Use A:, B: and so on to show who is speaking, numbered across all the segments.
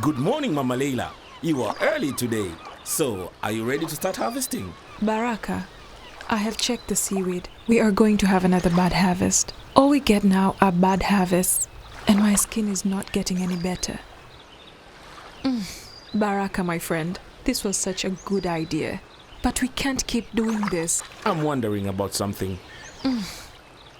A: Good morning, Mama Layla. You are early today. So, are you ready to start harvesting?
B: Baraka, I have checked the seaweed. We are going to have another bad harvest. All we get now are bad harvests, and my skin is not getting any better. Baraka, my friend, this was such a good idea. But we can't keep doing this.
A: I'm wondering about something.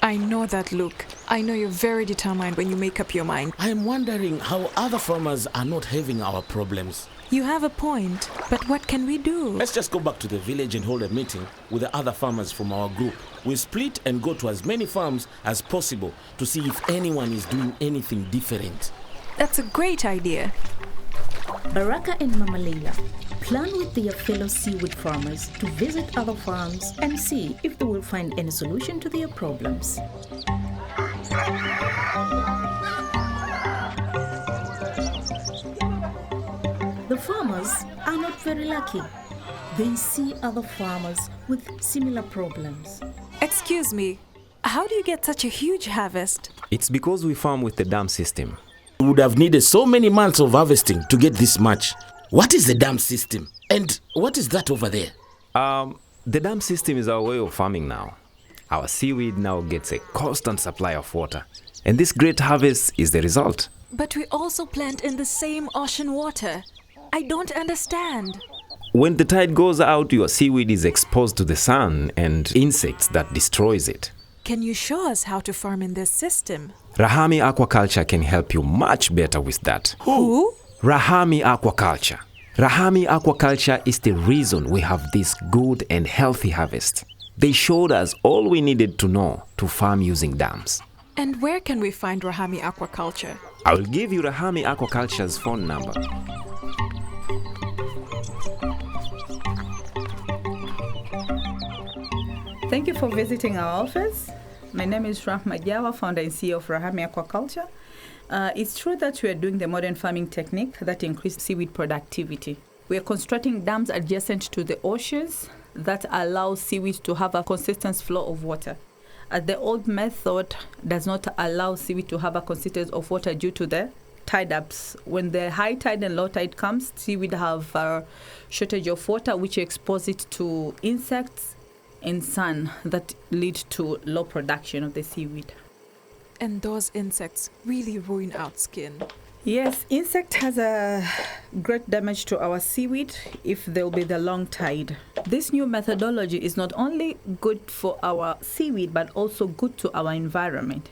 B: I know that look. I know you're very determined when you make up your mind.
A: I am wondering how other farmers are not having our problems.
B: You have a point, but what can we do?
A: Let's just go back to the village and hold a meeting with the other farmers from our group. We split and go to as many farms as possible to see if anyone is doing anything different.
B: That's a great idea.
C: Baraka and Mama Layla plan with their fellow seaweed farmers to visit other farms and see if they will find any solution to their problems. The farmers are not very lucky. They see other farmers with similar problems.
B: Excuse me, how do you get such a huge harvest?
D: It's because we farm with the dam system.
A: We would have needed so many months of harvesting to get this much. What is the dam system? And what is that over there?
D: The dam system is our way of farming now. Our seaweed now gets a constant supply of water. And this great harvest is the result.
B: But we also plant in the same ocean water. I don't understand.
D: When the tide goes out, your seaweed is exposed to the sun and insects that destroys it.
B: Can you show us how to farm in this system?
D: Rahami Aquaculture can help you much better with that.
B: Who?
D: Rahami Aquaculture. Rahami Aquaculture is the reason we have this good and healthy harvest. They showed us all we needed to know to farm using dams.
B: And where can we find Rahami Aquaculture?
D: I will give you Rahami Aquaculture's phone number.
E: Thank you for visiting our office. My name is Rahma, Jawa, founder and CEO of Rahami Aquaculture. It's true that we are doing the modern farming technique that increases seaweed productivity. We are constructing dams adjacent to the oceans that allow seaweed to have a consistent flow of water. The old method does not allow seaweed to have a consistency of water due to the tide ups. When the high tide and low tide comes, seaweed have a shortage of water, which exposes it to insects and sun that lead to low production of the seaweed.
B: And those insects really ruin our skin.
E: Yes, insect has a great damage to our seaweed if there will be the long tide. This new methodology is not only good for our seaweed but also good to our environment,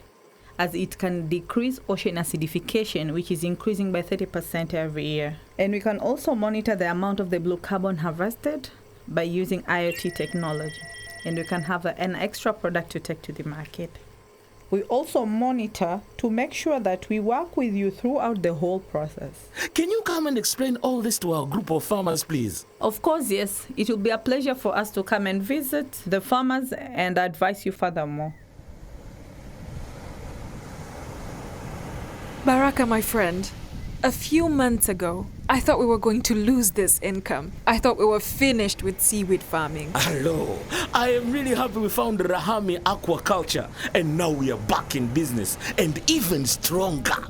E: as it can decrease ocean acidification, which is increasing by 30% every year. And we can also monitor the amount of the blue carbon harvested by using IoT technology. And we can have an extra product to take to the market. We also monitor to make sure that we work with you throughout the whole process.
A: Can you come and explain all this to our group of farmers, please?
E: Of course, yes. It will be a pleasure for us to come and visit the farmers and advise you furthermore.
B: Baraka, my friend, a few months ago, I thought we were going to lose this income. I thought we were finished with seaweed farming.
A: Hello, I am really happy we found Rahami Aquaculture and now we are back in business and even stronger.